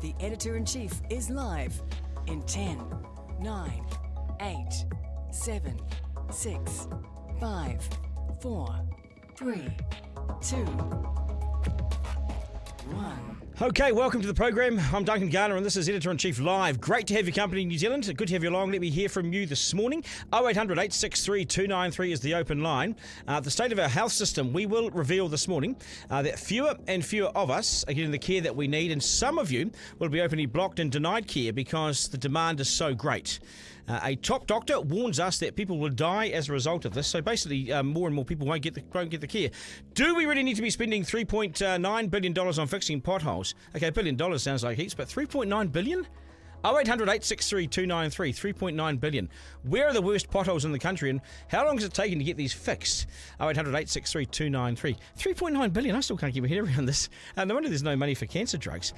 The Editor-in-Chief is live in 10, 9, 8, 7, 6, 5, 4, 3, 2, 1. Okay, welcome to the program. I'm Duncan, Garner, and this is Editor-in-Chief Live. Great to have your company in New Zealand. Good to have you along. Let me hear from you this morning. 0800 863 293 is the open line. The state of our health system, we will reveal this morning that fewer and fewer of us are getting the care that we need, and some of you will be openly blocked and denied care because the demand is so great. A top doctor warns us that people will die as a result of this, so basically more and more people won't get the care. Do we really need to be spending $3.9 billion on fixing potholes? Okay, $1 billion sounds like heaps, but $3.9 billion? 0800 863 293, $3.9 billion. Where are the worst potholes in the country, and how long has it taken to get these fixed? 0800 863 293, $3.9 billion. I still can't get my head around this. No wonder there's no money for cancer drugs.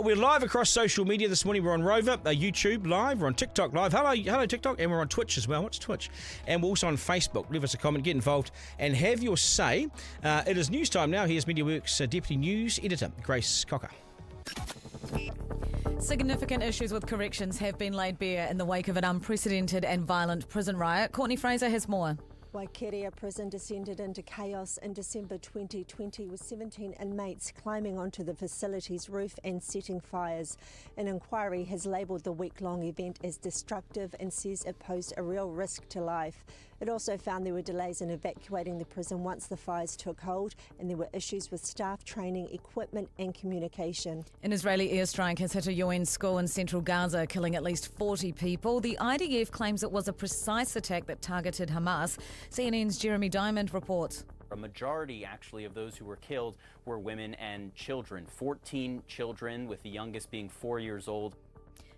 We're live across social media this morning. We're on Rover, YouTube Live, we're on TikTok Live. Hello TikTok, and we're on Twitch as well. What's Twitch? And we're also on Facebook. Leave us a comment, get involved, and have your say. It is news time now. Here's MediaWorks Deputy News Editor, Grace Cocker. Significant issues with corrections have been laid bare in the wake of an unprecedented and violent prison riot. Courtney Fraser has more. Waikeria prison descended into chaos in December 2020 with 17 inmates climbing onto the facility's roof and setting fires. An inquiry has labelled the week-long event as destructive and says it posed a real risk to life. It also found there were delays in evacuating the prison once the fires took hold, and there were issues with staff training, equipment and communication. An Israeli airstrike has hit a UN school in central Gaza, killing at least 40 people. The IDF claims it was a precise attack that targeted Hamas. CNN's Jeremy Diamond reports. A majority, actually, of those who were killed were women and children. 14 children, with the youngest being 4 years old.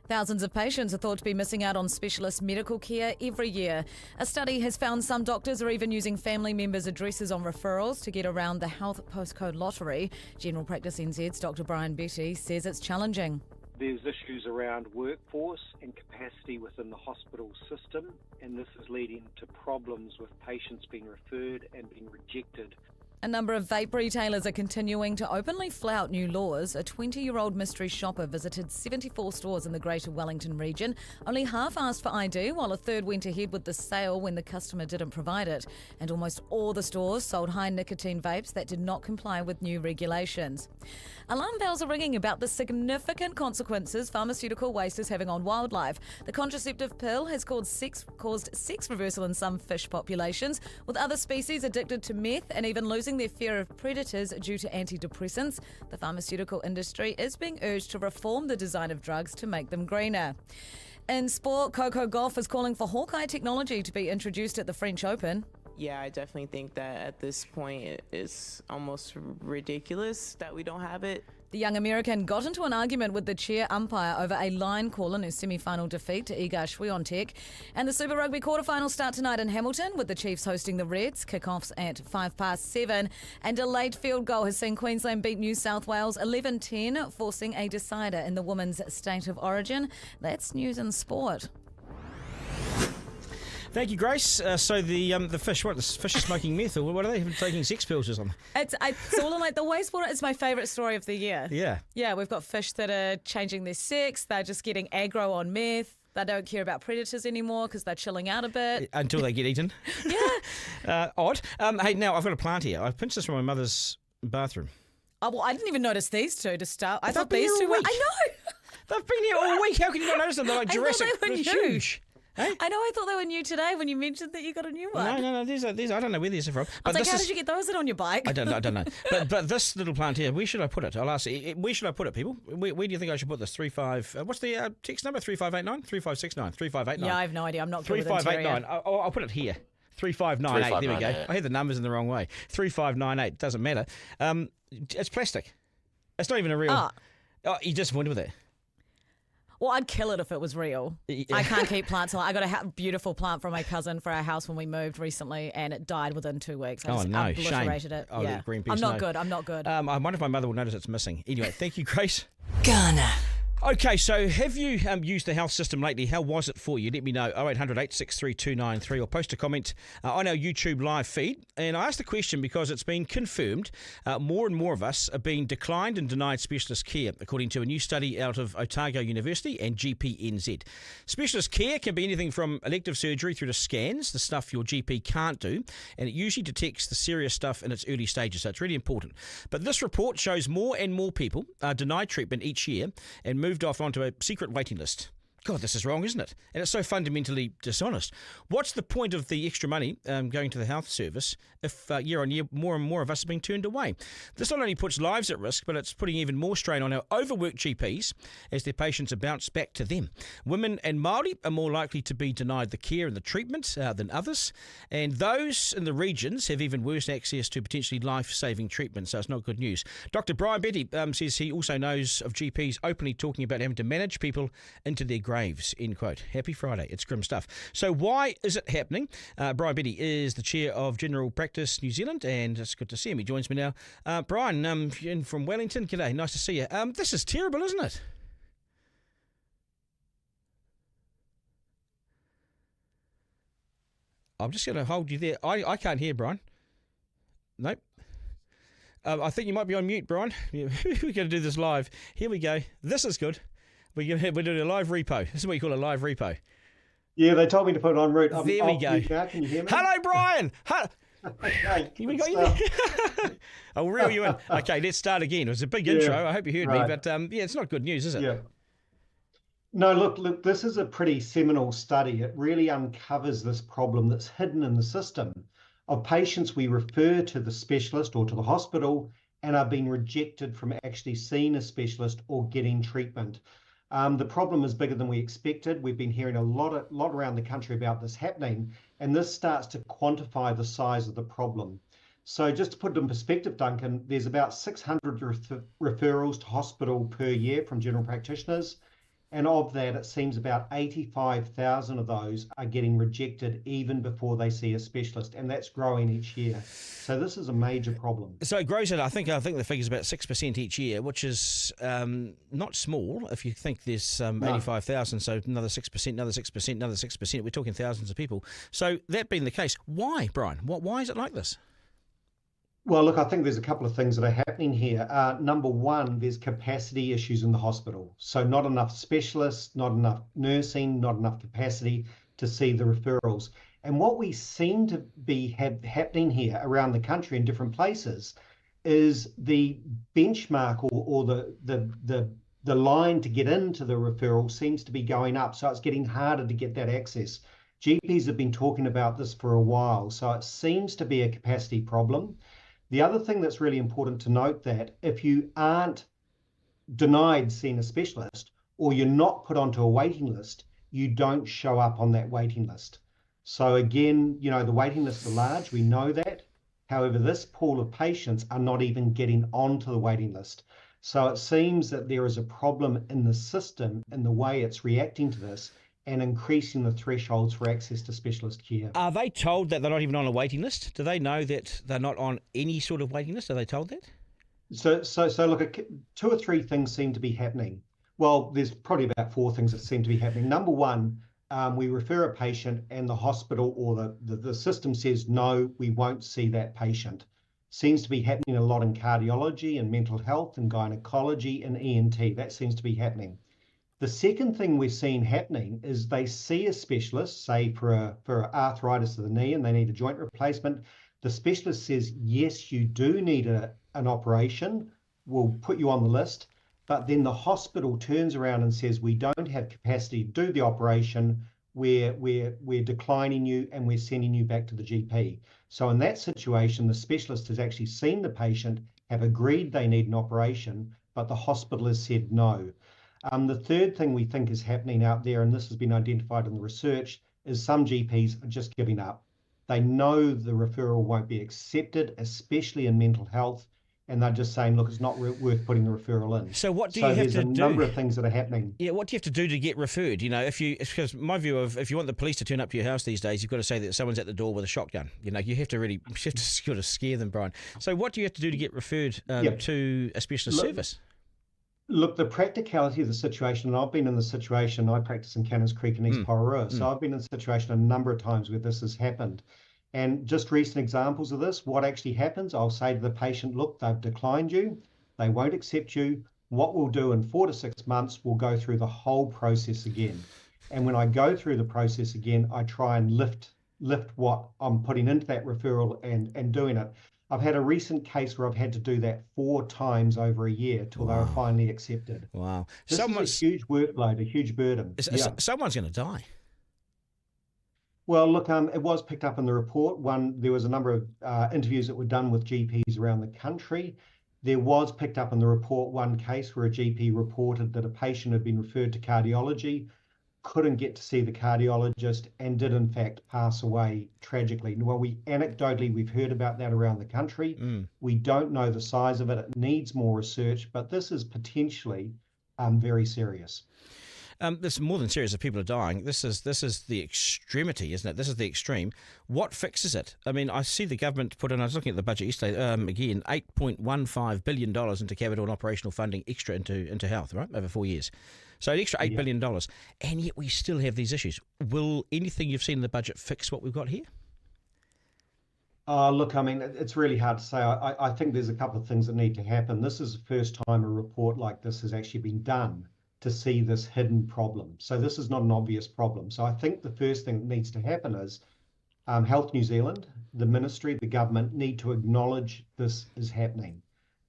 Thousands of patients are thought to be missing out on specialist medical care every year. A study has found some doctors are even using family members' addresses on referrals to get around the health postcode lottery. General Practice NZ's Dr. Bryan Betty says it's challenging. There's issues around workforce and capacity within the hospital system, and this is leading to problems with patients being referred and being rejected. A number of vape retailers are continuing to openly flout new laws. A 20-year-old mystery shopper visited 74 stores in the Greater Wellington region. Only half asked for ID, while a third went ahead with the sale when the customer didn't provide it. And almost all the stores sold high-nicotine vapes that did not comply with new regulations. Alarm bells are ringing about the significant consequences pharmaceutical waste is having on wildlife. The contraceptive pill has caused sex reversal in some fish populations, with other species addicted to meth and even losing their fear of predators due to antidepressants. The pharmaceutical industry is being urged to reform the design of drugs to make them greener. In sport, Coco Gauff is calling for Hawkeye technology to be introduced at the French Open. Yeah, I definitely think that at this point it's almost ridiculous that we don't have it. The young American got into an argument with the chair umpire over a line call in his semi-final defeat to Iga Swiatek. And the Super Rugby quarterfinals start tonight in Hamilton, with the Chiefs hosting the Reds. Kick-offs at 7:05. And a late field goal has seen Queensland beat New South Wales 11-10, forcing a decider in the women's state of origin. That's news in sport. Thank you, Grace. So the fish, the fish is smoking meth, or what are they taking sex pills or something? It's all in, like, the wastewater is my favourite story of the year. Yeah. Yeah, we've got fish that are changing their sex. They're just getting aggro on meth. They don't care about predators anymore because they're chilling out a bit. Until they get eaten. Yeah. Odd. Hey, now I've got a plant here. I pinched this from my mother's bathroom. Oh, well, I didn't even notice these two to start. I thought been these here two all were... week. I know. They've been here all week. How can you not notice them? They're like Jurassic. They were They're new. huge. Hey? I know, I thought they were new today when you mentioned that you got a new one. No, these are I don't know where these are from. I was like, how did you get those in on your bike? I don't know. But this little plant here, where should I put it? I'll ask you, where should I put it, people? Where do you think I should put this? What's the text number? 3589? 3569? 3589? Yeah, I have no idea. I'm not good with interior. 3589. I'll put it here. 3598. There we go. I had the numbers in the wrong way. 3598. Doesn't matter. It's plastic. It's not even a real... Oh, you're disappointed with it? Well, I'd kill it if it was real. I can't keep plants alive. I got a beautiful plant from my cousin for our house when we moved recently, and it died within 2 weeks. I just obliterated it. Oh, yeah. Greenpeace, I'm not good. I wonder if my mother will notice it's missing. Anyway, thank you, Grace. Garner. Okay, so have you used the health system lately? How was it for you? Let me know. 0800 863 293 or post a comment on our YouTube live feed. And I asked the question because it's been confirmed more and more of us are being declined and denied specialist care, according to a new study out of Otago University and GPNZ. Specialist care can be anything from elective surgery through to scans, the stuff your GP can't do, and it usually detects the serious stuff in its early stages, so it's really important. But this report shows more and more people are denied treatment each year and moved off onto a secret waiting list. God, this is wrong, isn't it? And it's so fundamentally dishonest. What's the point of the extra money going to the health service if year on year more and more of us are being turned away? This not only puts lives at risk, but it's putting even more strain on our overworked GPs as their patients are bounced back to them. Women and Māori are more likely to be denied the care and the treatment than others, and those in the regions have even worse access to potentially life-saving treatment, so it's not good news. Dr. Bryan Betty says he also knows of GPs openly talking about having to manage people into their graves, end quote. Happy Friday. It's grim stuff. So why is it happening? Bryan Betty is the chair of General Practice New Zealand, and it's good to see him. He joins me now. Bryan, from Wellington, g'day. Nice to see you. This is terrible, isn't it? I'm just going to hold you there. I can't hear, Bryan. Nope. I think you might be on mute, Bryan. We're going to do this live. Here we go. This is good. We're doing a live repo. This is what you call a live repo. Yeah, they told me to put it on route. There we go. Now. Can you hear me? Hello, Bryan. Okay, We got you there. I'll reel you in. Okay, let's start again. It was a big intro. I hope you heard me. But it's not good news, is it? Yeah. No, look, this is a pretty seminal study. It really uncovers this problem that's hidden in the system of patients we refer to the specialist or to the hospital and are being rejected from actually seeing a specialist or getting treatment. The problem is bigger than we expected. We've been hearing a lot around the country about this happening, and this starts to quantify the size of the problem. So just to put it in perspective, Duncan, there's about 600 referrals to hospital per year from general practitioners, and of that, it seems about 85,000 of those are getting rejected even before they see a specialist, and that's growing each year. So this is a major problem. So it grows at, I think the figure's about 6% each year, which is not small if you think there's 85,000, so another 6%, another 6%, another 6%. We're talking thousands of people. So that being the case, why, Bryan? Why is it like this? Well, look, I think there's a couple of things that are happening here. Number one, there's capacity issues in the hospital. So not enough specialists, not enough nursing, not enough capacity to see the referrals. And what we seem to be happening here around the country in different places is the benchmark or the line to get into the referral seems to be going up. So it's getting harder to get that access. GPs have been talking about this for a while. So it seems to be a capacity problem. The other thing that's really important to note that if you aren't denied seeing a specialist or you're not put onto a waiting list, you don't show up on that waiting list. So again, the waiting lists are large, we know that. However, this pool of patients are not even getting onto the waiting list. So it seems that there is a problem in the system in the way it's reacting to this and increasing the thresholds for access to specialist care. Are they told that they're not even on a waiting list? Do they know that they're not on any sort of waiting list? Are they told that? So look, 2 or 3 things seem to be happening. Well, there's probably about 4 things that seem to be happening. Number one, we refer a patient and the hospital or the system says, no, we won't see that patient. Seems to be happening a lot in cardiology and mental health and gynecology and ENT. That seems to be happening. The second thing we're seeing happening is they see a specialist, say for arthritis of the knee and they need a joint replacement. The specialist says, yes, you do need an operation. We'll put you on the list. But then the hospital turns around and says, we don't have capacity to do the operation. We're declining you and we're sending you back to the GP. So in that situation, the specialist has actually seen the patient, have agreed they need an operation, but the hospital has said no. The third thing we think is happening out there, and this has been identified in the research, is some GPs are just giving up. They know the referral won't be accepted, especially in mental health, and they're just saying, look, it's not worth putting the referral in. So what do you have to do? So there's a number of things that are happening. Yeah, what do you have to do to get referred? Because my view of if you want the police to turn up to your house these days, you've got to say that someone's at the door with a shotgun. You have to sort of scare them, Bryan. So what do you have to do to get referred to a specialist service? Look, the practicality of the situation, and I've been in the situation, I practice in Cannons Creek and East Pororoa, so I've been in the situation a number of times where this has happened. And just recent examples of this, what actually happens, I'll say to the patient, look, they've declined you, they won't accept you. What we'll do in 4 to 6 months, we'll go through the whole process again. And when I go through the process again, I try and lift what I'm putting into that referral and doing it. I've had a recent case where I've had to do that 4 times over a year till they were finally accepted. Wow. This is a huge workload, a huge burden. Someone's going to die. Well, look, it was picked up in the report. There was a number of interviews that were done with GPs around the country. There was picked up in the report one case where a GP reported that a patient had been referred to cardiology, couldn't get to see the cardiologist, and did in fact pass away tragically. Well, anecdotally, we've heard about that around the country. We don't know the size of it. It needs more research, but this is potentially very serious. This is more than serious if people are dying. This is the extremity, isn't it? This is the extreme. What fixes it? I mean, I see the government put in, I was looking at the budget yesterday, again, $8.15 billion into capital and operational funding extra into health, right, over 4 years. So an extra $8 billion, and yet we still have these issues. Will anything you've seen in the budget fix what we've got here? Look, I mean, it's really hard to say. I think there's a couple of things that need to happen. This is the first time a report like this has actually been done to see this hidden problem. So this is not an obvious problem. So I think the first thing that needs to happen is Health New Zealand, the ministry, the government need to acknowledge this is happening.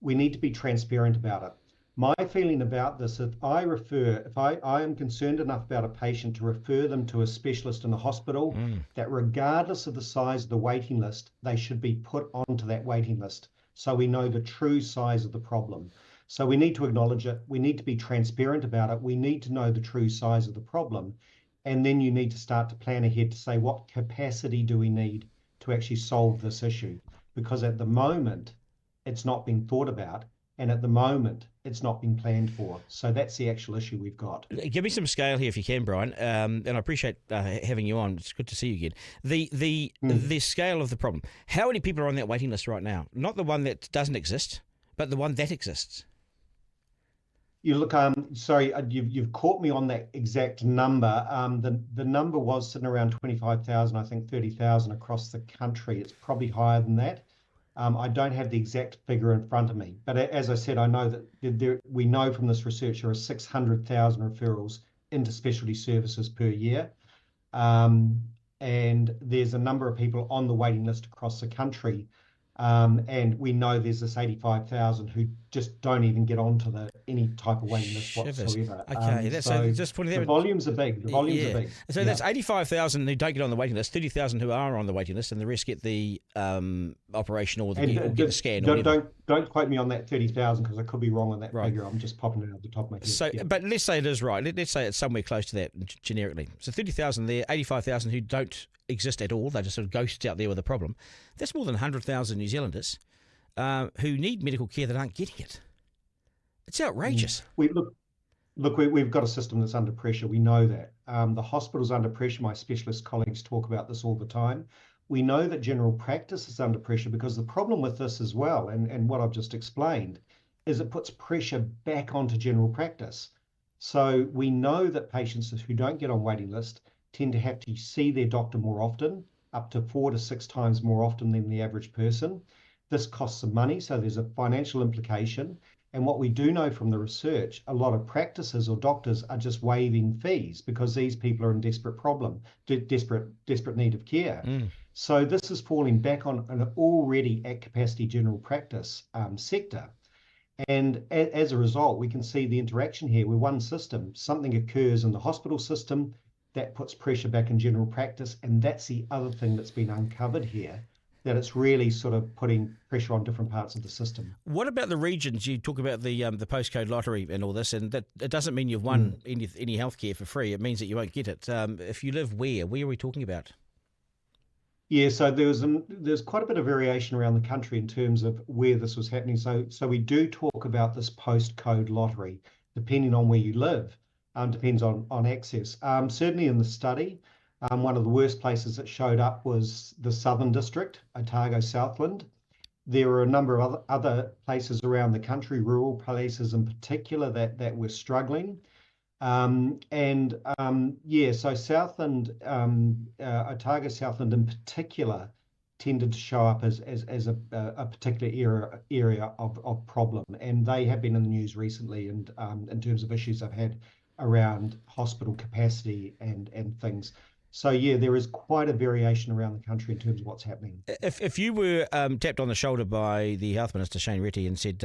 We need to be transparent about it. My feeling about this, if I am concerned enough about a patient to refer them to a specialist in a hospital, that regardless of the size of the waiting list, they should be put onto that waiting list so we know the true size of the problem. So we need to acknowledge it. We need to be transparent about it. We need to know the true size of the problem. And then you need to start to plan ahead to say, what capacity do we need to actually solve this issue? Because at the moment, it's not being thought about. And at the moment, it's not been planned for. So that's the actual issue we've got. Give me some scale here if you can, Bryan. And I appreciate having you on. It's good to see you again. The scale of the problem. How many people are on that waiting list right now? Not the one that doesn't exist, but the one that exists. You look, sorry, you've caught me on that exact number. The number was sitting around 25,000, I think 30,000 across the country. It's probably higher than that. I don't have the exact figure in front of me, but as I said, I know that we know from this research there are 600,000 referrals into specialty services per year, and there's a number of people on the waiting list across the country. And we know there's this 85,000 who just don't even get onto any type of waiting list whatsoever. Okay, so just putting the volumes are big. The volumes are big. So that's 85,000 who don't get on the waiting list, 30,000 who are on the waiting list, and the rest get the operation or get the scan. Don't quote me on that 30,000 because I could be wrong on that figure. I'm just popping it out the top of my head. So, but let's say it is right. Let's say it's somewhere close to that generically. So 30,000 there, 85,000 who don't exist at all. They're just sort of ghosts out there with a problem. That's more than 100,000 New Zealanders who need medical care that aren't getting it. It's outrageous. We've got a system that's under pressure. We know that. The hospital's under pressure. My specialist colleagues talk about this all the time. We know that general practice is under pressure because the problem with this as well, and what I've just explained, is it puts pressure back onto general practice. So we know that patients who don't get on waiting list tend to have to see their doctor more often, up to 4 to 6 times more often than the average person. This costs some money, so there's a financial implication. And what we do know from the research, a lot of practices or doctors are just waiving fees because these people are in desperate need of care. So this is falling back on an already at capacity general practice sector. And as a result, we can see the interaction here with one system. Something occurs in the hospital system that puts pressure back in general practice. And that's the other thing that's been uncovered here, that it's really sort of putting pressure on different parts of the system. What about the regions? You talk about the postcode lottery and all this, and that it doesn't mean you've won any healthcare for free. It means that you won't get it. If you live where are we talking about? Yeah, so there's quite a bit of variation around the country in terms of where this was happening. So we do talk about this postcode lottery, depending on where you live, depends on access. Certainly in the study, one of the worst places that showed up was the Southern District, Otago Southland. There are a number of other places around the country, rural places in particular, that were struggling. So Southland, Otago Southland in particular, tended to show up as a particular area of problem, and they have been in the news recently, and in terms of issues they've had around hospital capacity and things. So yeah, there is quite a variation around the country in terms of what's happening. If you were tapped on the shoulder by the Health Minister Shane Reti and said,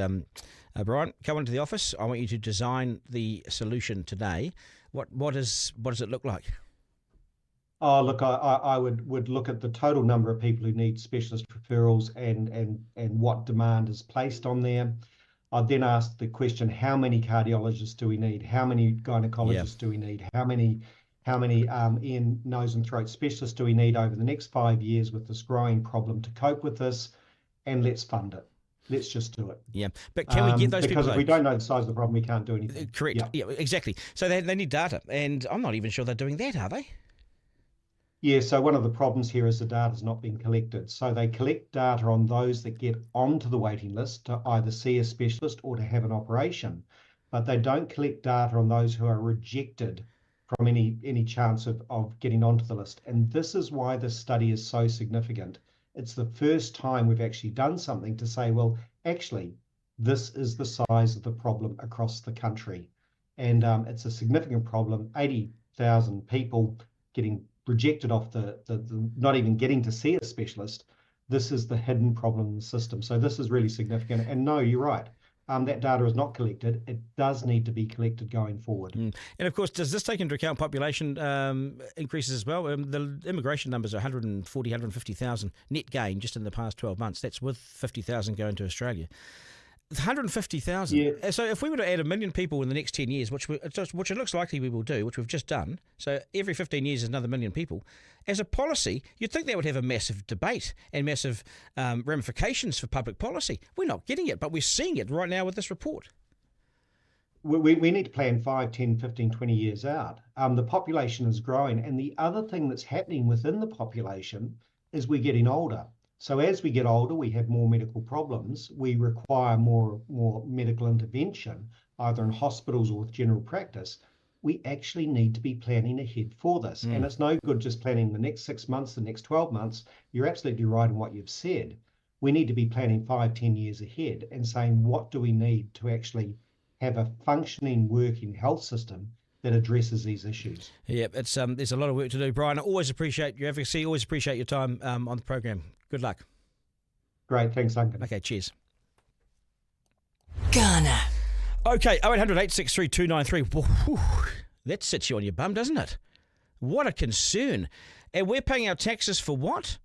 Bryan, come into the office, I want you to design the solution today, what does it look like? Oh, look, I would look at the total number of people who need specialist referrals and what demand is placed on there. I'd then ask the question, how many cardiologists do we need? How many gynecologists do we need? How many ear, nose and throat specialists do we need over the next 5 years with this growing problem to cope with this? And let's fund it. Let's just do it. Yeah, but can we get those people? Because if we don't know the size of the problem, we can't do anything. Correct. Yeah, exactly. So they need data, and I'm not even sure they're doing that, are they? Yeah, so one of the problems here is the data's not being collected. So they collect data on those that get onto the waiting list to either see a specialist or to have an operation, but they don't collect data on those who are rejected from any chance of getting onto the list. And this is why this study is so significant. It's the first time we've actually done something to say, well, actually, this is the size of the problem across the country. And it's a significant problem. 80,000 people getting rejected off the not even getting to see a specialist. This is the hidden problem in the system. So this is really significant. And no, you're right. That data is not collected. It does need to be collected going forward. And of course, does this take into account population increases as well? The immigration numbers are 140, 150,000 net gain just in the past 12 months. That's with 50,000 going to Australia. 150,000. Yeah. So if we were to add 1 million people in the next 10 years, which it looks likely we will do, which we've just done, so every 15 years is another 1 million people, as a policy, you'd think that would have a massive debate and massive ramifications for public policy. We're not getting it, but we're seeing it right now with this report. We need to plan 5, 10, 15, 20 years out. The population is growing, and the other thing that's happening within the population is we're getting older. So as we get older, we have more medical problems. We require more medical intervention, either in hospitals or with general practice. We actually need to be planning ahead for this. And it's no good just planning the next 6 months, the next 12 months. You're absolutely right in what you've said. We need to be planning 5, 10 years ahead and saying, what do we need to actually have a functioning, working health system that addresses these issues? Yeah, it's there's a lot of work to do. Bryan, I always appreciate your advocacy, always appreciate your time on the program. Good luck. Great, thanks, Duncan. Okay, cheers. Garner. Okay, 0800 863 293. That sits you on your bum, doesn't it? What a concern. And we're paying our taxes for what?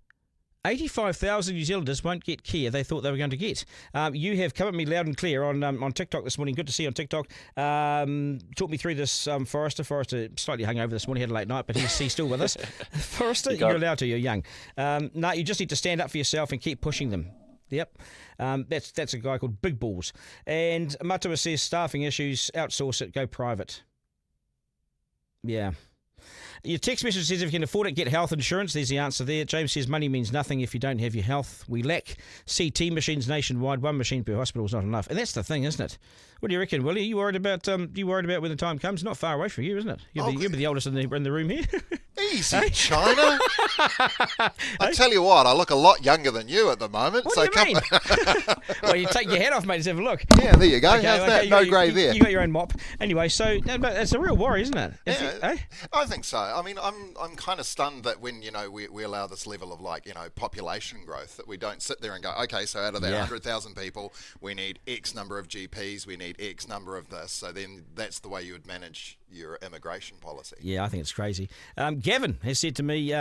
85,000 New Zealanders won't get care they thought they were going to get. You have come at me loud and clear on TikTok this morning. Good to see you on TikTok. Talk me through this, Forrester. Forrester slightly hungover this morning, had a late night, but he's still with us. Forrester, you're allowed to, you're young. No, you just need to stand up for yourself and keep pushing them. Yep. That's a guy called Big Balls. And Matua says staffing issues, outsource it, go private. Yeah. Your text message says if you can afford it, get health insurance. There's the answer there. James says money means nothing if you don't have your health. We lack CT machines nationwide. One machine per hospital is not enough. And that's the thing, isn't it? What do you reckon, Willie? You worried about when the time comes? Not far away from you, isn't it? You'll be the oldest in the room here. Easy, China. I tell you what, I look a lot younger than you at the moment. What do you mean? Well, you take your hat off, mate. Let's have a look. Yeah, there you go. Okay, how's that? No grey there. You got your own mop. Anyway, so but it's a real worry, isn't it? I think so. I mean, I'm kind of stunned that when we allow this level of population growth, that we don't sit there and go, okay, so out of that 100,000 people, we need X number of GPs, we need X number of this. So then that's the way you would manage your immigration policy. Yeah, I think it's crazy. Gavin has said to me,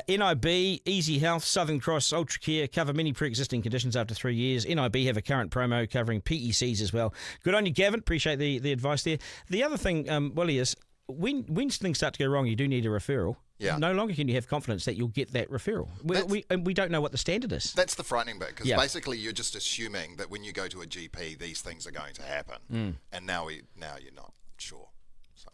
NIB, Easy Health, Southern Cross, Ultra Care cover many pre-existing conditions after 3 years. NIB have a current promo covering PECs as well. Good on you, Gavin. Appreciate the advice there. The other thing, Willie, is when things start to go wrong, you do need a referral. Yeah. No longer can you have confidence that you'll get that referral. We don't know what the standard is. That's the frightening bit, because basically you're just assuming that when you go to a GP, these things are going to happen, and now you're not sure. So.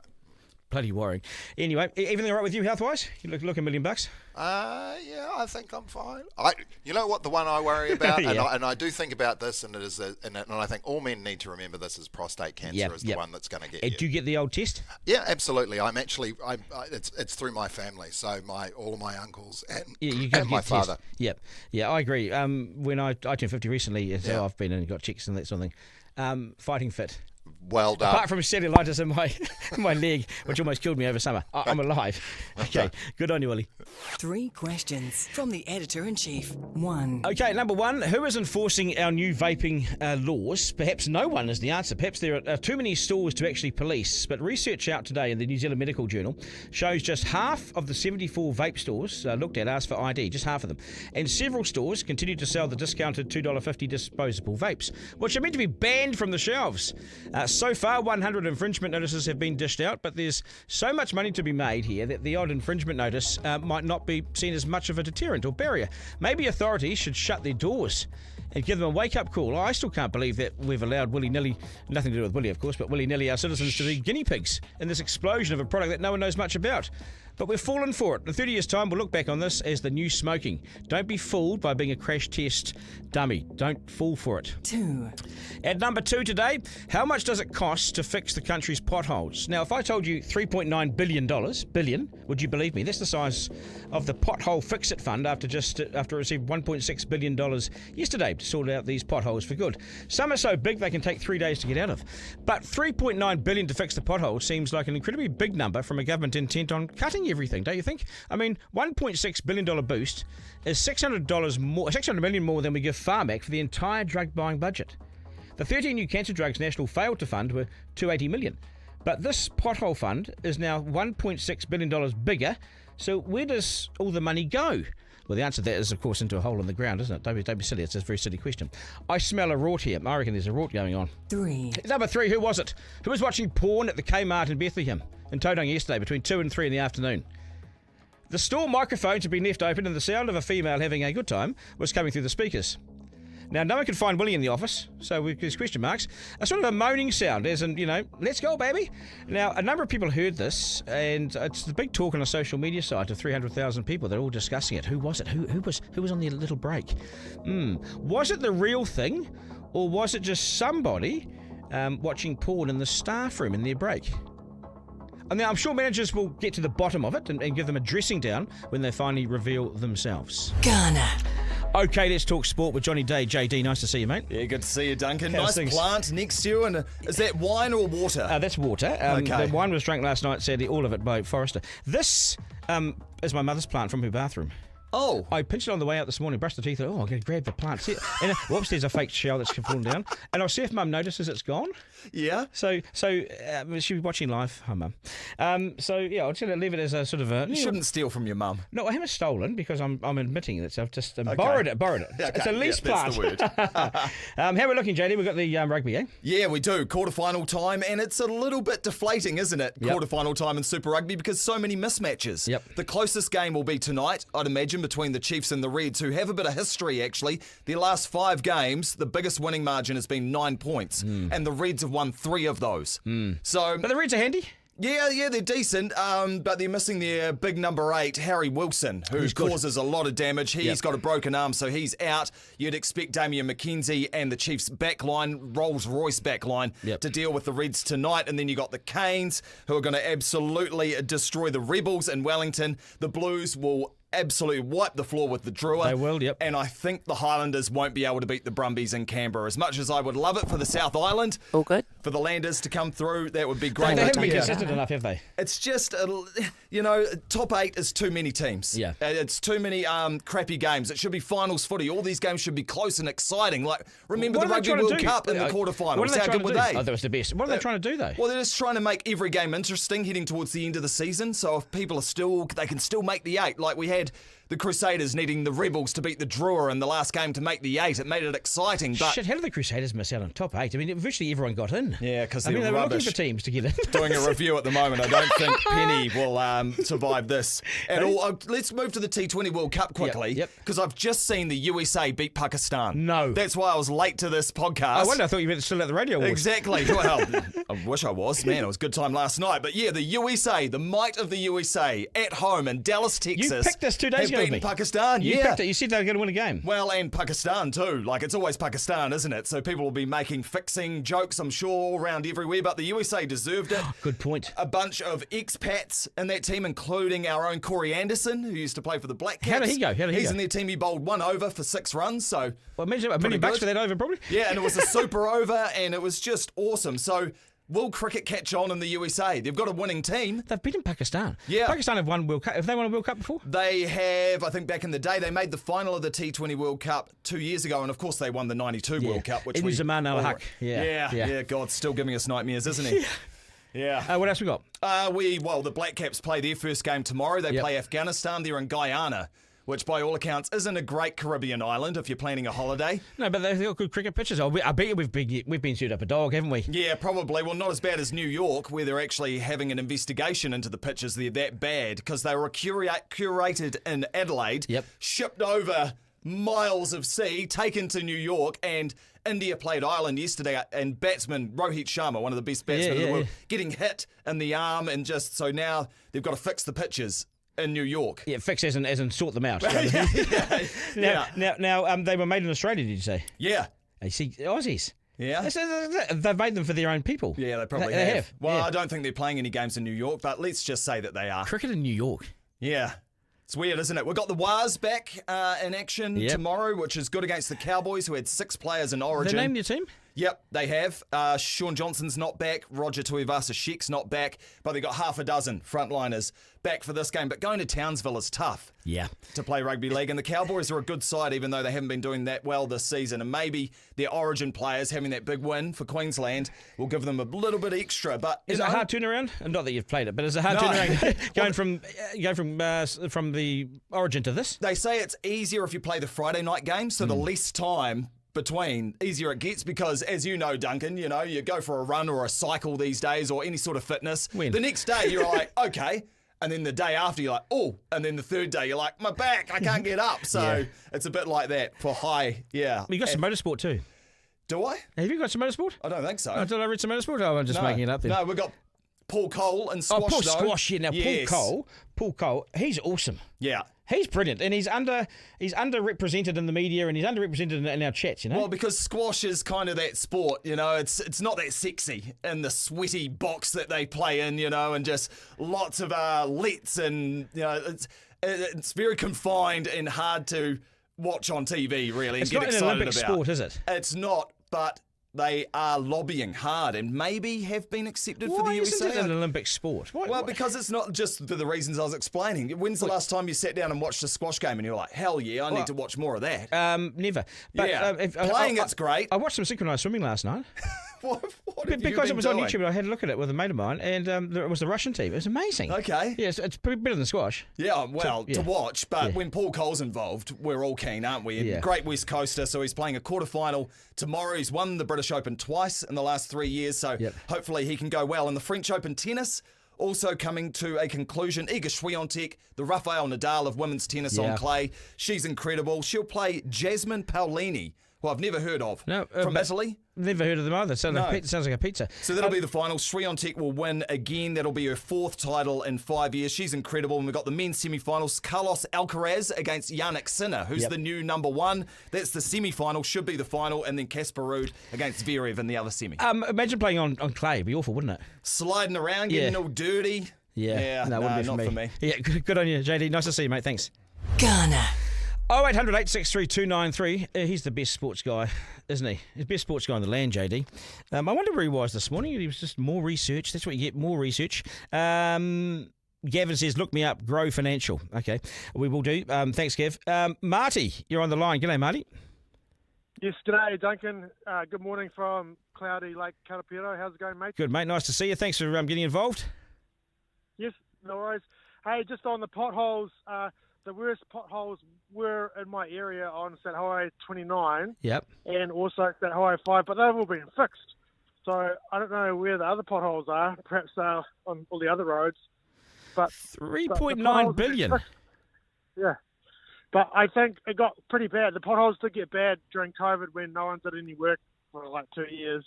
bloody worrying. Anyway, everything all right with you health-wise? You look $1 million. Yeah, I think I'm fine. You know what? The one I worry about, Yeah. and I do think about this, and it is, and I think all men need to remember this: is prostate cancer is the one that's going to get you. Do you get the old test? Yeah, absolutely. I'm actually, it's through my family, so all of my uncles and my father. Yep. Yeah, I agree. When I turned 50 recently, so I've been and got checks and that sort of thing. Fighting fit. Well done. Apart from cellulitis in my leg, which almost killed me over summer, I'm alive. Okay, good on you, Willie. 3 questions from the Editor-in-Chief. 1. Okay, number 1, who is enforcing our new vaping laws? Perhaps no one is the answer. Perhaps there are too many stores to actually police. But research out today in the New Zealand Medical Journal shows just half of the 74 vape stores looked at asked for ID, just half of them. And several stores continue to sell the discounted $2.50 disposable vapes, which are meant to be banned from the shelves. So far, 100 infringement notices have been dished out, but there's so much money to be made here that the odd infringement notice might not be seen as much of a deterrent or barrier. Maybe authorities should shut their doors and give them a wake-up call. I still can't believe that we've allowed willy-nilly, nothing to do with Willie, of course, but willy-nilly our citizens to be guinea pigs in this explosion of a product that no one knows much about. But we've fallen for it. In 30 years' time, we'll look back on this as the new smoking. Don't be fooled by being a crash test dummy. Don't fall for it. 2. At number 2 today, how much does it cost to fix the country's potholes? Now, if I told you $3.9 billion, would you believe me? That's the size of the Pothole Fix-It Fund after it received $1.6 billion yesterday to sort out these potholes for good. Some are so big they can take 3 days to get out of. But $3.9 billion to fix the potholes seems like an incredibly big number from a government intent on cutting everything, don't you think? I mean, $1.6 billion boost is $600 million more than we give Pharmac for the entire drug buying budget. The 13 new cancer drugs National failed to fund were $280 million. But this pothole fund is now $1.6 billion bigger, so where does all the money go? Well, the answer to that is, of course, into a hole in the ground, isn't it? Don't be silly. It's a very silly question. I smell a rort here. I reckon there's a rort going on. 3. Number 3, who was it? Who was watching porn at the Kmart in Bethlehem in Tauranga yesterday between 2 and 3 in the afternoon? The store microphones had been left open and the sound of a female having a good time was coming through the speakers. Now, no one could find Willie in the office, so there's question marks. A sort of a moaning sound, as in, let's go, baby. Now, a number of people heard this, and it's the big talk on a social media site of 300,000 people. They're all discussing it. Who was it? Who was on the little break? Was it the real thing, or was it just somebody watching porn in the staff room in their break? And now I'm sure managers will get to the bottom of it and give them a dressing down when they finally reveal themselves. Garner. Okay, let's talk sport with Johnny Day. JD, nice to see you, mate. Yeah, good to see you, Duncan. How's Nice things? plant next to you. And is that wine or water? That's water. Okay. The wine was drunk last night, sadly, all of it by Forrester. This is my mother's plant from her bathroom. Oh. I pinched it on the way out this morning, brushed the teeth, I'm going to grab the plant. See it? And whoops, there's a fake shell that's fallen down. And I'll see if Mum notices it's gone. Yeah? So she'll be watching live. Hi, Mum. So, yeah, I'll just leave it as a sort of a... You shouldn't steal from your mum. No, I haven't stolen because I'm admitting that I've just borrowed it. Okay, It's a lease plant. That's the word. How are we looking, JD? We've got the rugby, eh? Yeah, we do. Quarterfinal time, and it's a little bit deflating, isn't it? Yep. Quarterfinal time in Super Rugby because so many mismatches. Yep. The closest game will be tonight, I'd imagine, between the Chiefs and the Reds, who have a bit of history, actually. Their last 5 games, the biggest winning margin has been 9 points, and the Reds have won 3 of those. So, But the Reds are handy. Yeah, they're decent, but they're missing their big number 8, Harry Wilson, who causes a lot of damage. He's got a broken arm, so he's out. You'd expect Damian McKenzie and the Chiefs' backline, Rolls-Royce backline, to deal with the Reds tonight. And then you got the Canes, who are going to absolutely destroy the Rebels in Wellington. The Blues will absolutely wipe the floor with the Drua. They will, yep. And I think the Highlanders won't be able to beat the Brumbies in Canberra. As much as I would love it for the South Island, All good. for the Landers to come through, that would be great. They haven't been consistent enough, have they? It's just, top 8 is too many teams. Yeah. It's too many crappy games. It should be finals footy. All these games should be close and exciting. Like, remember the Rugby World Cup in the quarterfinals. What are they How trying good to were do? they? Oh, that was the best. What are they trying to do, though? Well, they're just trying to make every game interesting heading towards the end of the season. So if people are they can still make the 8. Like we had the Crusaders needing the Rebels to beat the Drua in the last game to make the 8. It made it exciting. But Shit, how did the Crusaders miss out on top 8? I mean, virtually everyone got in. yeah, because I mean, they're they were looking rubbish. for teams to get in. Doing a review at the moment. I don't think Penny will survive this at all. Let's move to the T20 World Cup quickly, Yep. because I've just seen the USA beat Pakistan. No. That's why I was late to this podcast. I thought you were still at the radio awards. Exactly. Well, I wish I was. Man, it was a good time last night. But yeah, the USA, the might of the USA at home in Dallas, Texas. You picked this 2 days ago, have beaten didn't you? Pakistan. You yeah. picked it. You said they were going to win a game. Well, and Pakistan too. Like, it's always Pakistan, isn't it? So people will be making fixing jokes, I'm sure, all around everywhere. But the USA deserved it. Good point. A bunch of expats in that team, including our own Corey Anderson, who used to play for the Black Caps. How did he go? He's in their team. He bowled 1 over for 6 runs. So Well, imagine $1 pretty million bucks good. for that over, probably. Yeah, and it was a super over, and it was just awesome. So will cricket catch on in the USA? They've got a winning team. They've beaten Pakistan. Yeah. Pakistan have won World Cup. Have they won a World Cup before? They have, I think back in the day, they made the final of the T20 World Cup 2 years ago, and of course they won the 92 World Cup, which In Zaman Al Haq. Yeah, God's still giving us nightmares, isn't he? Yeah. What else we got? The Black Caps play their first game tomorrow. They play Afghanistan. They're in Guyana, which by all accounts isn't a great Caribbean island if you're planning a holiday. No, but they've got good cricket pitches. I bet you we've been suited up a dog, haven't we? Yeah, probably. Well, not as bad as New York, where they're actually having an investigation into the pitches. They're that bad because they were curated in Adelaide, shipped over miles of sea, taken to New York, and India played Ireland yesterday, and batsman Rohit Sharma, one of the best batsmen in the world, getting hit in the arm, and just so now they've got to fix the pitches in New York. Yeah, fix as in sort them out. Yeah. Now, they were made in Australia, did you say? Yeah. You see, Aussies. Yeah. They've made them for their own people. Yeah, they probably They have. Well, yeah. I don't think they're playing any games in New York, but let's just say that they are. Cricket in New York. Yeah. It's weird, isn't it? We've got the Wars back in action tomorrow, which is good against the Cowboys, who had 6 players in Origin. They named your team? Yep, they have. Sean Johnson's not back. Roger Tuivasa-Sheck's not back. But they got half a dozen frontliners back for this game. But going to Townsville is tough. Yeah. To play rugby league. And the Cowboys are a good side, even though they haven't been doing that well this season. And maybe their Origin players having that big win for Queensland will give them a little bit extra. But is it a hard turnaround? Not that you've played it, but is it a hard turnaround going from the Origin to this? They say it's easier if you play the Friday night game, so the less time between, easier it gets, because as you know, Duncan, you go for a run or a cycle these days or any sort of fitness. The next day you're like, okay. And then the day after you're like, oh. And then the third day you're like, my back, I can't get up. So it's a bit like that for high, You got some motorsport too. Do I? Have you got some motorsport? I don't think so. Did I read some motorsport? Oh, I'm just making it up then. No, we've got Paul Cole and squash, Paul though. Squash, yeah. Now, Yes. Paul Cole, he's awesome. Yeah. He's brilliant, and he's underrepresented in the media, and he's underrepresented in our chats, Well, because squash is kind of that sport, it's not that sexy in the sweaty box that they play in, and just lots of lets, and it's very confined and hard to watch on TV, really. It's and not get an excited Olympic about. sport, is it? It's not, but they are lobbying hard and maybe have been accepted for the Why USA. isn't it an Olympic sport? Well, because it's not just for the reasons I was explaining. When's the last time you sat down and watched a squash game and you're like, hell yeah, I need to watch more of that? Never. But, Playing it's great. I watched some synchronised swimming last night. What have you because been it was doing? on YouTube, and I had a look at it with a mate of mine, and it was the Russian team. It was amazing. Okay. Yes, it's pretty better than squash. Yeah, well, to watch, but when Paul Cole's involved, we're all keen, aren't we? And great West Coaster, so he's playing a quarterfinal tomorrow. He's won the British Open twice in the last 3 years, so hopefully he can go well. And the French Open tennis also coming to a conclusion. Iga Swiatek, the Rafael Nadal of women's tennis on clay. She's incredible. She'll play Jasmine Paolini, who I've never heard of, from Italy. Never heard of them either. Sounds like a pizza. So that'll be the final. Swiatek will win again. That'll be her 4th title in 5 years. She's incredible. And we've got the men's semi-finals. Carlos Alcaraz against Yannick Sinner, who's the new number 1. That's the semi-final. Should be the final. And then Casper Ruud against Zverev in the other semi. Imagine playing on clay. It'd be awful, wouldn't it? Sliding around, getting all dirty. Yeah. No, wouldn't be not for me. Yeah, good on you, JD. Nice to see you, mate. Thanks. Garner. 0800 863 293. He's the best sports guy, isn't he? He's the best sports guy in the land, JD. I wonder where he was this morning. He was just more research. That's what you get, more research. Gavin says, look me up, Grow Financial. Okay, we will do. Thanks, Gav. Marty, you're on the line. G'day, Marty. Yes, g'day, Duncan. Good morning from cloudy Lake Karapiro. How's it going, mate? Good, mate. Nice to see you. Thanks for getting involved. Yes, no worries. Hey, just on the potholes, the worst potholes were in my area on State Highway 29 Yep. and also State Highway 5, but they've all been fixed. So I don't know where the other potholes are. Perhaps they're on all the other roads. But 3.9 billion. Yeah. But I think it got pretty bad. The potholes did get bad during COVID when no one did any work for like 2 years.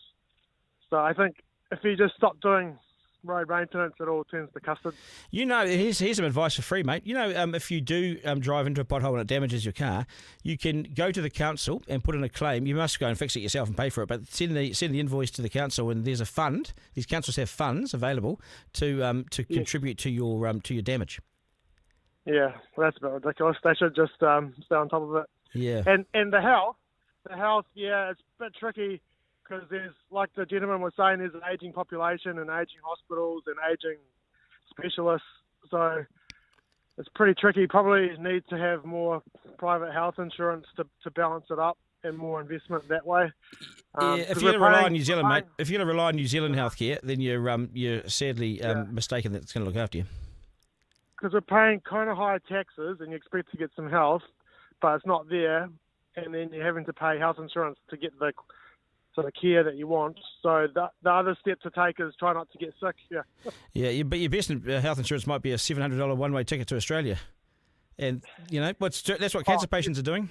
So I think if you just stop doing road maintenance, it all turns to custard. You know, here's some advice for free, mate. You know, if you do drive into a pothole and it damages your car, you can go to the council and put in a claim. You must go and fix it yourself and pay for it, but send the invoice to the council, and there's a fund. These councils have funds available to contribute to your damage. Yeah, well, that's a bit ridiculous. They should just stay on top of it. Yeah. And the health, yeah, it's a bit tricky because there's, like the gentleman was saying, there's an ageing population and ageing hospitals and ageing specialists. So it's pretty tricky. Probably need to have more private health insurance to balance it up and more investment that way. If you're going to rely on New Zealand, mate, if you're going to rely on New Zealand healthcare, then you're sadly mistaken that it's going to look after you. Because we're paying kind of high taxes and you expect to get some health, but it's not there, and then you're having to pay health insurance to get the sort of care that you want. So the other step to take is try not to get sick. Yeah. But your best health insurance might be a $700 one-way ticket to Australia, and you know that's what cancer patients are doing.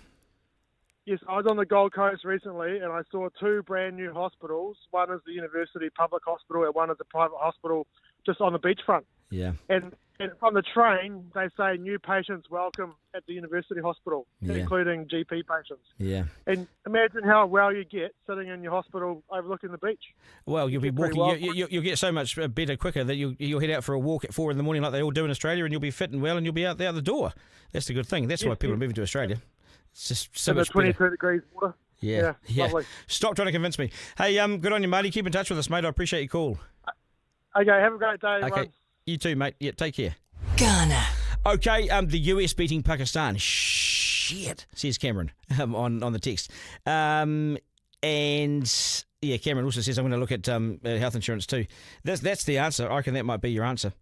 Yes, I was on the Gold Coast recently, and I saw 2 brand new hospitals. One is the University Public Hospital, and one is a private hospital just on the beachfront. Yeah. And on the train, they say new patients welcome at the university hospital, including GP patients. Yeah. And imagine how well you get sitting in your hospital overlooking the beach. Well, you'll be walking. You'll get so much better quicker that you'll head out for a walk at 4 a.m. like they all do in Australia, and you'll be fit and well, and you'll be out the door. That's the good thing. That's why people are moving to Australia. It's just so much 22 better. degrees water. Yeah. Lovely. Stop trying to convince me. Hey, good on you, matey. Keep in touch with us, mate. I appreciate your call. Okay, have a great day, everyone. Okay, you too, mate. Yeah, take care. Garner. Okay, the US beating Pakistan. Shit, says Cameron on the text. And yeah, Cameron also says I'm going to look at health insurance too. That's the answer. I reckon that might be your answer.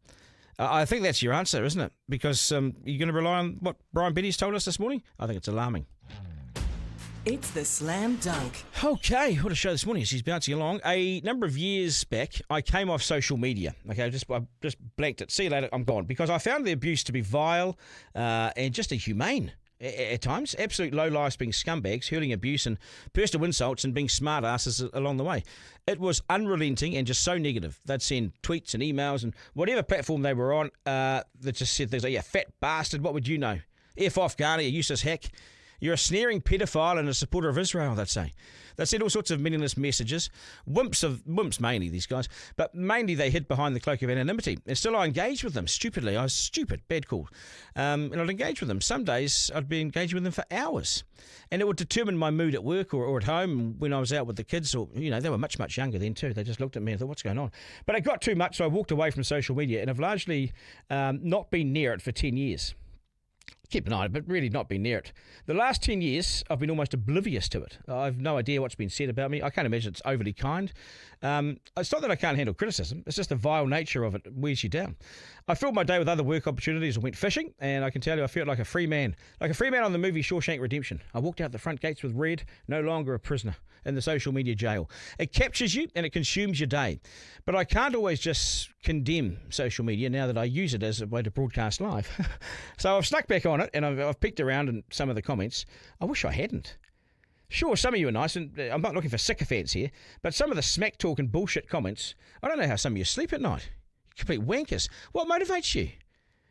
I think that's your answer, isn't it? Because you're going to rely on what Bryan Betty's told us this morning? I think it's alarming. It's the Slam Dunk. Okay, what a show this morning. She's bouncing along. A number of years back, I came off social media. Okay, I just blanked it. See you later, I'm gone. Because I found the abuse to be vile and just inhumane at times. Absolute low-lifes being scumbags, hurling abuse and personal insults and being smart-asses along the way. It was unrelenting and just so negative. They'd send tweets and emails and whatever platform they were on that just said things like, yeah, fat bastard, what would you know? F off, Garner, you useless hack. You're a sneering pedophile and a supporter of Israel, they'd say. They said all sorts of meaningless messages. Wimps mainly, these guys. But mainly they hid behind the cloak of anonymity. And still I engaged with them, stupidly. I was stupid, bad call. And I'd engage with them. Some days I'd be engaging with them for hours. And it would determine my mood at work or at home when I was out with the kids. Or, you know, they were much, much younger then too. They just looked at me and thought, what's going on? But it got too much, so I walked away from social media. And I've largely not been near it for 10 years. Keep an eye on it, but really not been near it. The last 10 years, I've been almost oblivious to it. I've no idea what's been said about me. I can't imagine it's overly kind. It's not that I can't handle criticism. It's just the vile nature of it wears you down. I filled my day with other work opportunities and went fishing, and I can tell you I felt like a free man. Like a free man on the movie Shawshank Redemption. I walked out the front gates with red, no longer a prisoner in the social media jail. It captures you and it consumes your day. But I can't always just condemn social media now that I use it as a way to broadcast live. So I've snuck back on it and I've peeked around in some of the comments. I wish I hadn't. Sure, some of you are nice, and I'm not looking for sycophants here, but some of the smack talk and bullshit comments, I don't know how some of you sleep at night. Complete wankers. What motivates you?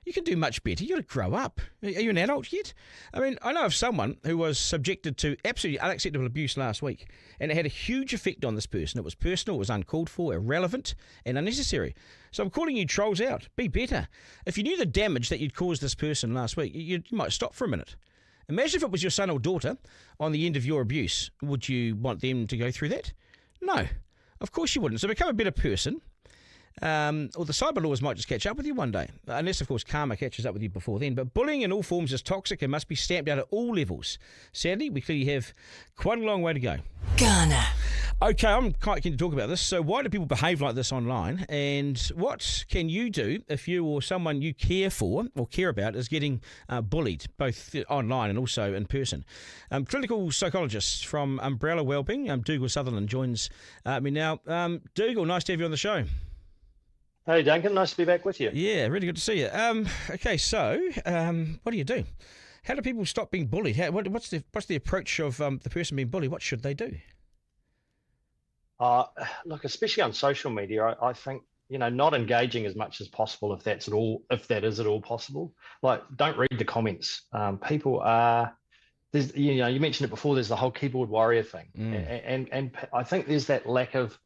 You can do much better. You've got to grow up. Are you an adult yet? I mean, I know of someone who was subjected to absolutely unacceptable abuse last week, and it had a huge effect on this person. It was personal, it was uncalled for, irrelevant, and unnecessary. So I'm calling you trolls out. Be better. If you knew the damage that you'd caused this person last week, you might stop for a minute. Imagine if it was your son or daughter on the end of your abuse. Would you want them to go through that? No, of course you wouldn't. So become a better person. or the cyber laws might just catch up with you one day, unless, of course, karma catches up with you before then. But bullying in all forms is toxic and must be stamped out at all levels. Sadly, we clearly have quite a long way to go. Garner. Okay, I'm quite keen to talk about this. So why do people behave like this online? And what can you do if you or someone you care for or care about is getting bullied, both online and also in person? Clinical psychologist from Umbrella Wellbeing, Dougal Sutherland, joins me now. Dougal, nice to have you on the show. Hey, Duncan. Nice to be back with you. Yeah, really good to see you. Okay, so what do you do? How do people stop being bullied? What's the approach of the person being bullied? What should they do? Look, especially on social media, I think, not engaging as much as possible if that is at all possible. Like, don't read the comments. People are, you mentioned it before, there's the whole keyboard warrior thing. And I think there's a lack of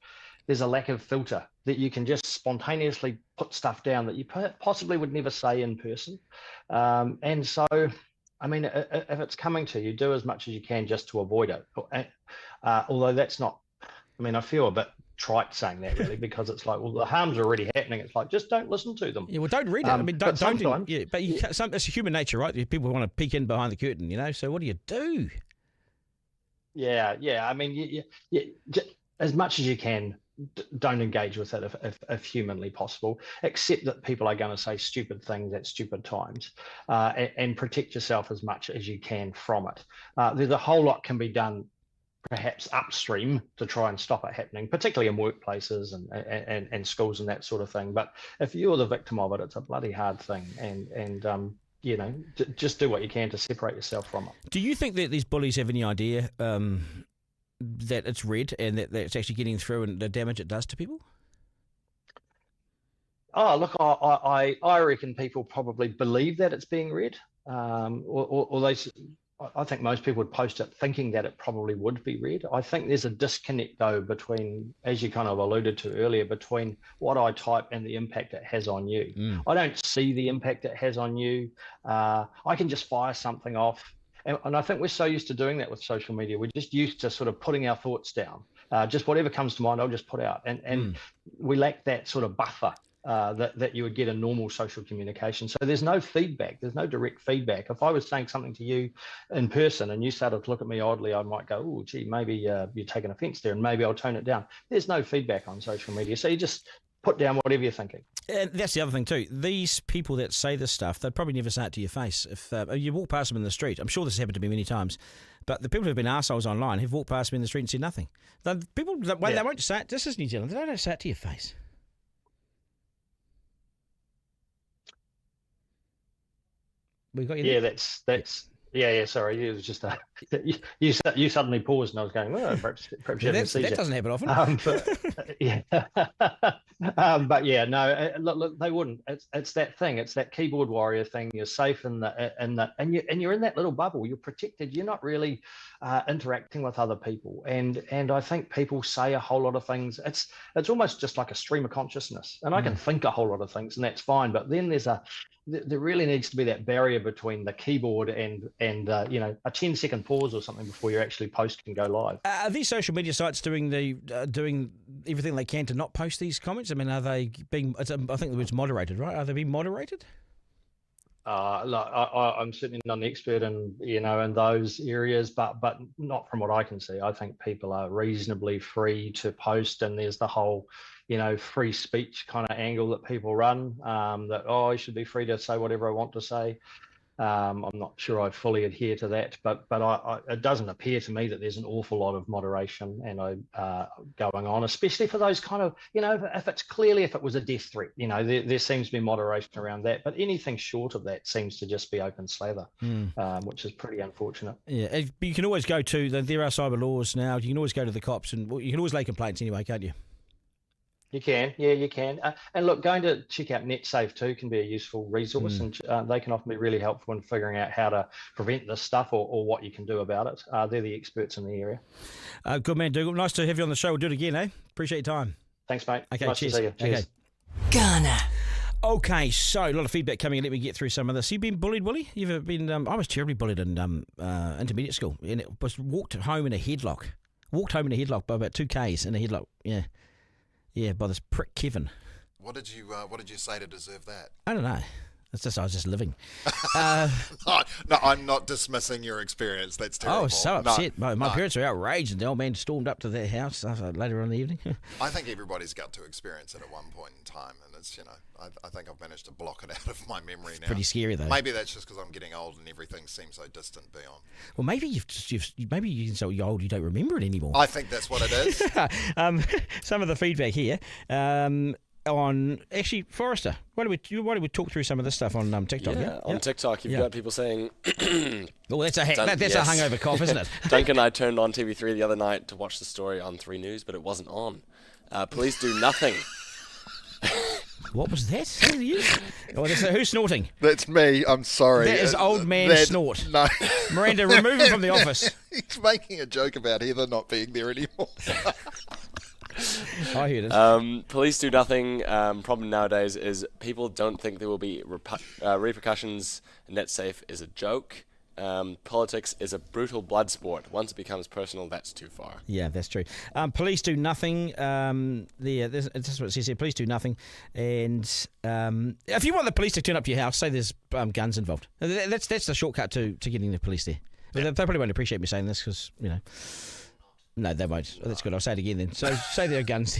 filter that you can just spontaneously put stuff down that you possibly would never say in person. And so, I mean, if it's coming to you, do as much as you can just to avoid it. Although that's not, I feel a bit trite saying that, really, because it's like, well, the harm's already happening. It's like, just don't listen to them. Yeah, well, don't read it. But it's human nature, right? People want to peek in behind the curtain, so what do you do? Yeah. As much as you can, don't engage with it if humanly possible. Accept that people are going to say stupid things at stupid times, and protect yourself as much as you can from it. There's a whole lot can be done, perhaps upstream, to try and stop it happening, particularly in workplaces and schools and that sort of thing. But if you're the victim of it, it's a bloody hard thing, and just do what you can to separate yourself from it. Do you think that these bullies have any idea that it's read and that it's actually getting through and the damage it does to people? Oh, look, I reckon people probably believe that it's being read, or I think most people would post it thinking that it probably would be read. I think there's a disconnect, though, between, as you kind of alluded to earlier, between what I type and the impact it has on you. I don't see the impact it has on you. I can just fire something off. And I think we're so used to doing that with social media. We're just used to sort of putting our thoughts down. Just whatever comes to mind, I'll just put out. And we lack that sort of buffer that you would get in normal social communication. So there's no feedback. There's no direct feedback. If I was saying something to you in person and you started to look at me oddly, I might go, oh, gee, maybe you're taking offense there, and maybe I'll tone it down. There's no feedback on social media. So you just put down whatever you're thinking. And that's the other thing too. These people that say this stuff, they'd probably never say it to your face. If you walk past them in the street, I'm sure this has happened to me many times, but the people who have been arseholes online have walked past me in the street and said nothing. They won't say it. This is New Zealand. They don't say it to your face. We got you there? Yeah, that's. Yeah. Sorry, it was just you suddenly paused, and I was going, well, perhaps you haven't seen that doesn't happen often. But yeah, no. Look, they wouldn't. It's that thing. It's that keyboard warrior thing. You're safe and you're in that little bubble. You're protected. You're not really interacting with other people. And I think people say a whole lot of things. It's almost just like a stream of consciousness. And I can think a whole lot of things, and that's fine. But then there really needs to be that barrier between the keyboard and a 10-second pause or something before you actually post and go live. Are these social media sites doing everything they can to not post these comments? I mean, are they being? I think the word's moderated, right? Are they being moderated? I'm certainly not an expert in those areas, but not from what I can see. I think people are reasonably free to post, and there's the whole free speech kind of angle that people run, that, I should be free to say whatever I want to say. I'm not sure I fully adhere to that, but it doesn't appear to me that there's an awful lot of moderation going on, especially for those kind of, if it was a death threat, there seems to be moderation around that. But anything short of that seems to just be open slather, which is pretty unfortunate. Yeah, you can always go to, there are cyber laws now, you can always go to the cops, and you can always lay complaints anyway, can't you? You can, yeah, you can. And look, going to check out NetSafe too can be a useful resource, and they can often be really helpful in figuring out how to prevent this stuff or what you can do about it. They're the experts in the area. Good man, Dougal. Nice to have you on the show. We'll do it again, eh? Appreciate your time. Thanks, mate. Okay, nice cheers. to see you. Cheers. Okay. Garner. Okay, so a lot of feedback coming in. Let me get through some of this. You've been bullied, Willie? You've ever been? I was terribly bullied in intermediate school, and it was walked home in a headlock by about 2 Ks in a headlock. Yeah, by this prick Kevin. What did you say to deserve that? I don't know. It's just I was just living. No, I'm not dismissing your experience. That's terrible. I was so upset. No, my parents were outraged, and the old man stormed up to their house later on in the evening. I think everybody's got to experience it at one point in time, and it's I think I've managed to block it out of my memory now. Pretty scary though. Maybe that's just because I'm getting old and everything seems so distant beyond. Well, maybe maybe you're so old you don't remember it anymore. I think that's what it is. Some of the feedback here. On actually, Forrester, why don't we talk through some of this stuff on TikTok? Yeah, on TikTok, you've got people saying, "Oh, that's a hungover cough, isn't it?" Duncan and I turned on TV3 the other night to watch the story on 3 News, but it wasn't on. Police do nothing. What was that? Who's snorting? That's me. I'm sorry. That is old man snort. No, Miranda, remove him from the office. He's making a joke about Heather not being there anymore. I heard it. Police do nothing. Problem nowadays is people don't think there will be repercussions. Net safe is a joke. Politics is a brutal blood sport. Once it becomes personal, that's too far. Yeah, that's true. Police do nothing. This is what it says here. Police do nothing. And if you want the police to turn up to your house, say there's guns involved. That's the shortcut to getting the police there. Yeah. They probably won't appreciate me saying this because, No, they won't. That's good. I'll say it again then. So say there are guns.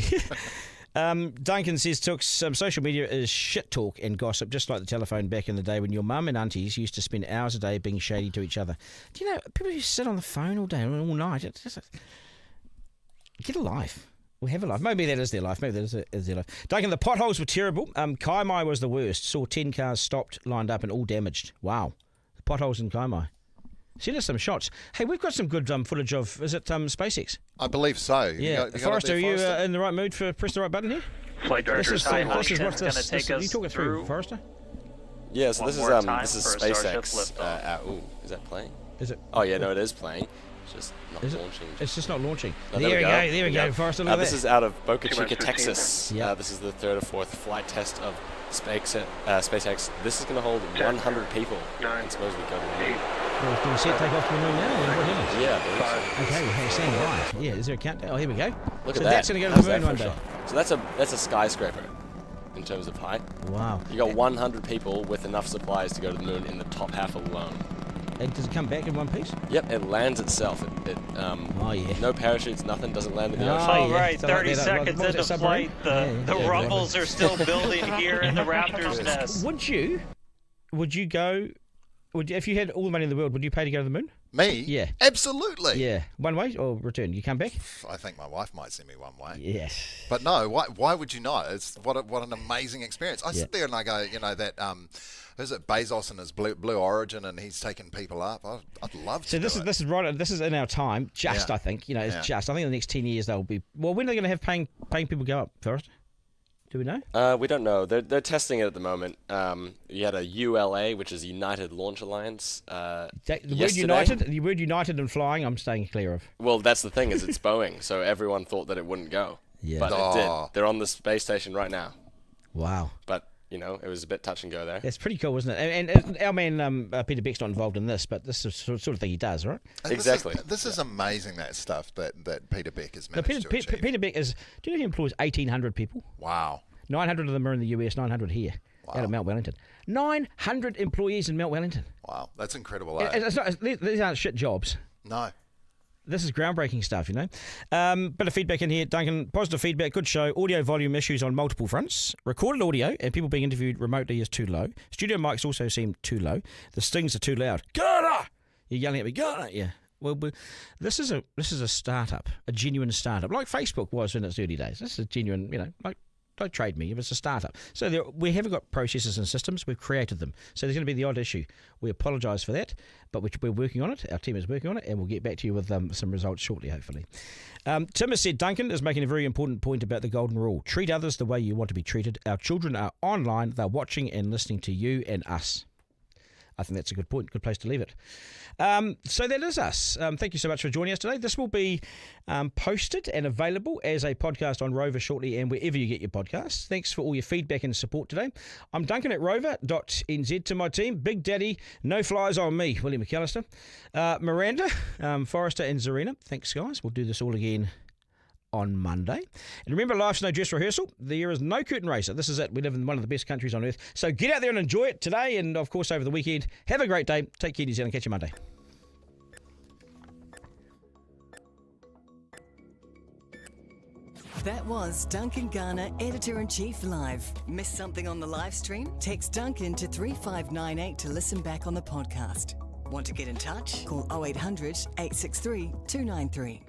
Duncan says, social media is shit talk and gossip, just like the telephone back in the day when your mum and aunties used to spend hours a day being shady to each other. Do you know, people who sit on the phone all day and all night, get a life. Or have a life. Maybe that is their life. Maybe that is their life. Duncan, the potholes were terrible. Kaimai was the worst. Saw 10 cars stopped, lined up and all damaged. Wow. The potholes in Kaimai. Send us some shots. Hey, we've got some good footage of, is it SpaceX? I believe so. Yeah. Forrester, are you in the right mood for press the right button here? Flight director Ty Huntington's going to take us you talk it through, Forrester? Yeah, so this is SpaceX. Is that playing? Is it? Oh yeah, no, it is playing. It's just not launching. It's just not launching. No, there we go, Forrester. Look at this that. is out of Boca Chica, Texas. Yeah. This is the 3rd or 4th flight test of SpaceX. This is going to hold 100 people. And supposedly go to the moon. Well, do we see it take off to the moon now? Yeah. Okay, we're seeing live. Yeah, is there a countdown? Oh, here we go. Look at that. So that's going to go to the moon one day. So that's a skyscraper in terms of height. Wow. You got 100 people with enough supplies to go to the moon in the top half alone. And does it come back in one piece? Yep, it lands itself. Oh yeah. No parachutes, nothing. Doesn't land in the ocean. All right, 30 seconds into flight. The rumbles are still building here in the Raptor's nest. Would you go? If you had all the money in the world, would you pay to go to the moon? Me? Yeah. Absolutely. Yeah. One way or return? You come back? I think my wife might send me one way. Yes. But no, why would you not? It's what an amazing experience. I sit there and I go, that is it Bezos and his Blue Origin, and he's taking people up. I'd love to. So this is right. This is in our time. Just I think it's just. I think in the next 10 years they'll be. Well, when are they going to have paying people go up first? Do we know? We don't know. They're testing it at the moment. You had a ULA, which is United Launch Alliance. The word United and flying, I'm staying clear of. Well, that's the thing, is it's Boeing, so everyone thought that it wouldn't go. Yeah. But it did. They're on the space station right now. Wow. But, it was a bit touch and go there. That's pretty cool, isn't it? And our man Peter Beck's not involved in this, but this is the sort of thing he does, right? Exactly. This is amazing, that stuff that Peter Beck has managed to achieve. Peter Beck is, do you know he employs 1,800 people? Wow. 900 of them are in the US, 900 here, out of Mount Wellington. 900 employees in Mount Wellington. Wow, that's incredible. These aren't shit jobs. No. This is groundbreaking stuff, Bit of feedback in here, Duncan. Positive feedback, good show. Audio volume issues on multiple fronts. Recorded audio and people being interviewed remotely is too low. Studio mics also seem too low. The stings are too loud. Garner! You're yelling at me, Garner! Yeah. Well, this is a startup, a genuine startup, like Facebook was in its early days. This is a genuine, don't trade me if it's a startup. So we haven't got processes and systems. We've created them. So there's going to be the odd issue. We apologise for that, but we're working on it. Our team is working on it, and we'll get back to you with some results shortly, hopefully. Tim has said, Duncan is making a very important point about the golden rule. Treat others the way you want to be treated. Our children are online. They're watching and listening to you and us. I think that's a good point, good place to leave it. So that is us. Thank you so much for joining us today. This will be posted and available as a podcast on Rover shortly and wherever you get your podcasts. Thanks for all your feedback and support today. I'm Duncan at rover.nz. To my team, Big Daddy, no flies on me, Willie McAllister, Miranda, Forrester and Zarina. Thanks, guys. We'll do this all again on Monday. And remember, life's no dress rehearsal. There is no curtain raiser. This is it. We live in one of the best countries on earth. So get out there and enjoy it today and, of course, over the weekend. Have a great day. Take care, New Zealand. Catch you Monday. That was Duncan Garner, Editor-in-Chief Live. Missed something on the live stream? Text Duncan to 3598 to listen back on the podcast. Want to get in touch? Call 0800 863 293.